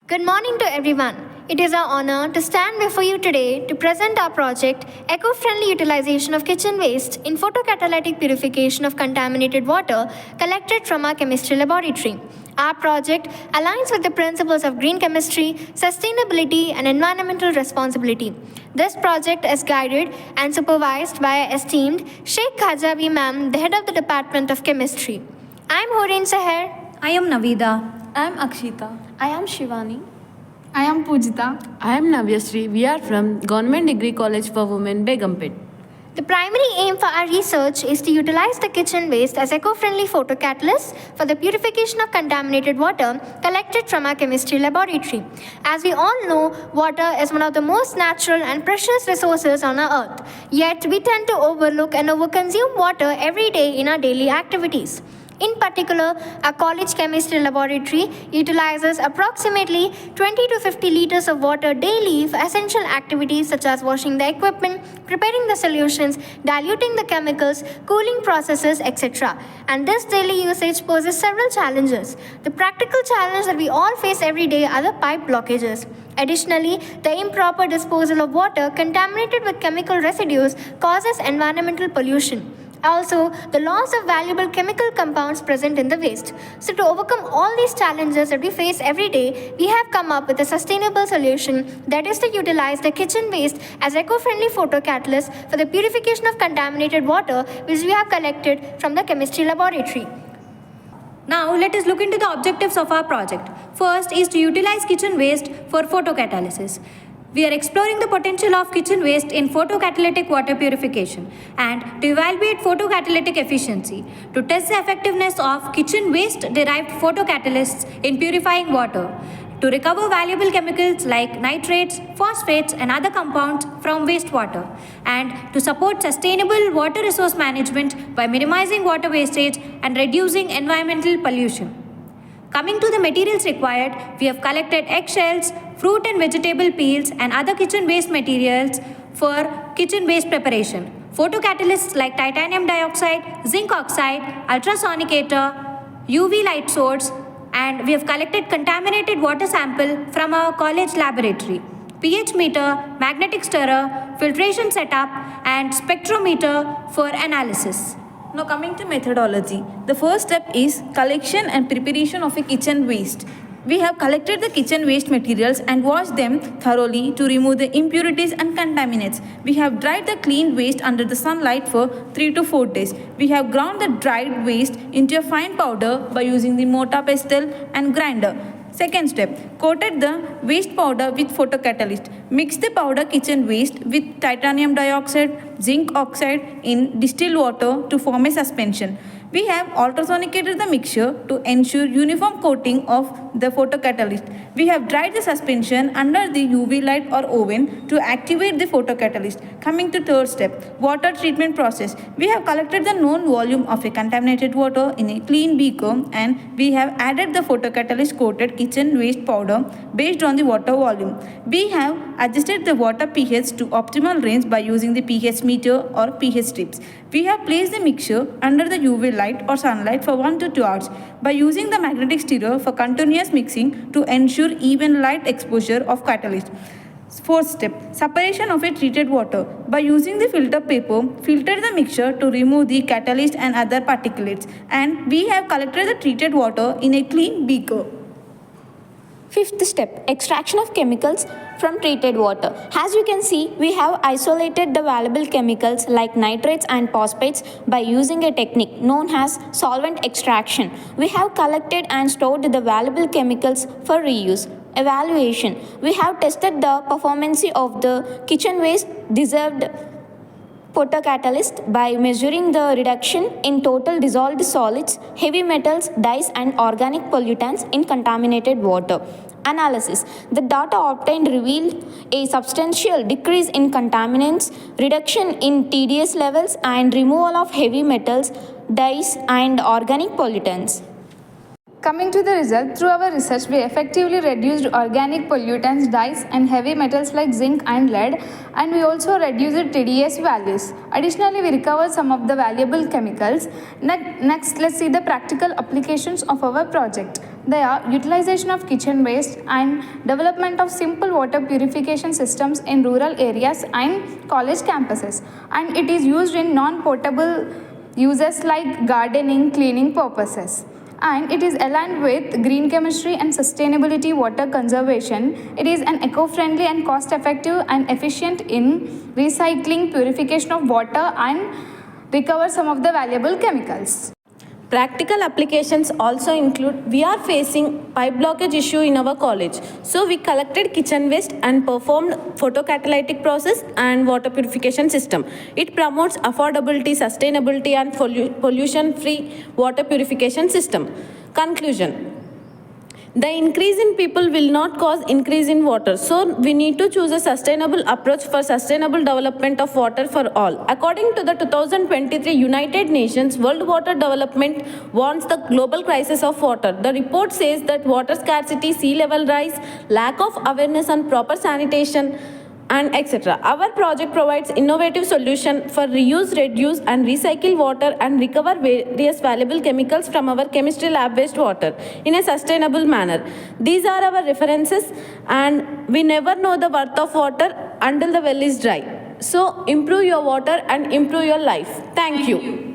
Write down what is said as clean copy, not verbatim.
Good morning to everyone. It is our honor to stand before you today to present our project, Eco-Friendly Utilization of Kitchen Waste in Photocatalytic Purification of Contaminated Water collected from our chemistry laboratory. Our project aligns with the principles of green chemistry, sustainability, and environmental responsibility. This project is guided and supervised by our esteemed Sheikh Khajavi Ma'am, the head of the Department of Chemistry. I am Horin Seher. I am Navida. I am Akshita. I am Shivani. I am Pujita. I am Navyasri. We are from Government Degree College for Women, Begumpet. The primary aim for our research is to utilize the kitchen waste as eco-friendly photocatalysts for the purification of contaminated water collected from our chemistry laboratory. As we all know, water is one of the most natural and precious resources on our earth. Yet, we tend to overlook and overconsume water every day in our daily activities. In particular, our college chemistry laboratory utilizes approximately 20 to 50 liters of water daily for essential activities such as washing the equipment, preparing the solutions, diluting the chemicals, cooling processes, etc. And this daily usage poses several challenges. The practical challenge that we all face every day are the pipe blockages. Additionally, the improper disposal of water contaminated with chemical residues causes environmental pollution. Also, the loss of valuable chemical compounds present in the waste. So, to overcome all these challenges that we face every day, we have come up with a sustainable solution, that is to utilize the kitchen waste as eco-friendly photocatalysts for the purification of contaminated water, which we have collected from the chemistry laboratory. Now let us look into the objectives of our project. First is to utilize kitchen waste for photocatalysis. We are exploring the potential of kitchen waste in photocatalytic water purification and to evaluate photocatalytic efficiency, to test the effectiveness of kitchen waste derived photocatalysts in purifying water, to recover valuable chemicals like nitrates, phosphates and other compounds from wastewater, and to support sustainable water resource management by minimizing water wastage and reducing environmental pollution. Coming to the materials required, we have collected eggshells, fruit and vegetable peels and other kitchen waste materials for kitchen waste preparation. Photocatalysts like titanium dioxide, zinc oxide, ultrasonicator, UV light source, and we have collected contaminated water sample from our college laboratory. pH meter, magnetic stirrer, filtration setup and spectrometer for analysis. Now coming to methodology. The first step is collection and preparation of a kitchen waste. We have collected the kitchen waste materials and washed them thoroughly to remove the impurities and contaminants. We have dried the clean waste under the sunlight for 3 to 4 days. We have ground the dried waste into a fine powder by using the mortar pestle and grinder. Second step, coated the waste powder with photocatalyst. Mix the powder kitchen waste with titanium dioxide, zinc oxide in distilled water to form a suspension. We have ultrasonicated the mixture to ensure uniform coating of the photocatalyst. We have dried the suspension under the UV light or oven to activate the photocatalyst. Coming to third step, water treatment process. We have collected the known volume of a contaminated water in a clean beaker and we have added the photocatalyst coated kitchen waste powder based on the water volume. We have adjusted the water pH to optimal range by using the pH meter or pH strips. We have placed the mixture under the UV light or sunlight for 1 to 2 hours by using the magnetic stirrer for continuous mixing to ensure even light exposure of catalyst. Fourth step, separation of a treated water. By using the filter paper, filter the mixture to remove the catalyst and other particulates, and we have collected the treated water in a clean beaker. Fifth step, extraction of chemicals from treated water. As you can see, we have isolated the valuable chemicals like nitrates and phosphates by using a technique known as solvent extraction. We have collected and stored the valuable chemicals for reuse. Evaluation. We have tested the performance of the kitchen waste dissolved photocatalyst by measuring the reduction in total dissolved solids, heavy metals, dyes and organic pollutants in contaminated water. Analysis. The data obtained revealed a substantial decrease in contaminants, reduction in TDS levels and removal of heavy metals, dyes and organic pollutants. Coming to the result, through our research, we effectively reduced organic pollutants, dyes, and heavy metals like zinc and lead, and we also reduced TDS values. Additionally, we recovered some of the valuable chemicals. Next, let's see the practical applications of our project. They are utilization of kitchen waste and development of simple water purification systems in rural areas and college campuses. And it is used in non-potable uses like gardening, cleaning purposes. And it is aligned with green chemistry and sustainability water conservation. It is an eco-friendly and cost-effective and efficient in recycling, purification of water and recover some of the valuable chemicals. Practical applications also include, we are facing pipe blockage issue in our college. So we collected kitchen waste and performed photocatalytic process and water purification system. It promotes affordability, sustainability and pollution-free water purification system. Conclusion. The increase in people will not cause increase in water. So we need to choose a sustainable approach for sustainable development of water for all. According to the 2023 United Nations World Water Development warns the global crisis of water. The report says that water scarcity, sea level rise, lack of awareness on proper sanitation, and etc. Our project provides innovative solution for reuse, reduce and recycle water and recover various valuable chemicals from our chemistry lab wastewater in a sustainable manner. These are our references, and we never know the worth of water until the well is dry. So improve your water and improve your life. Thank you.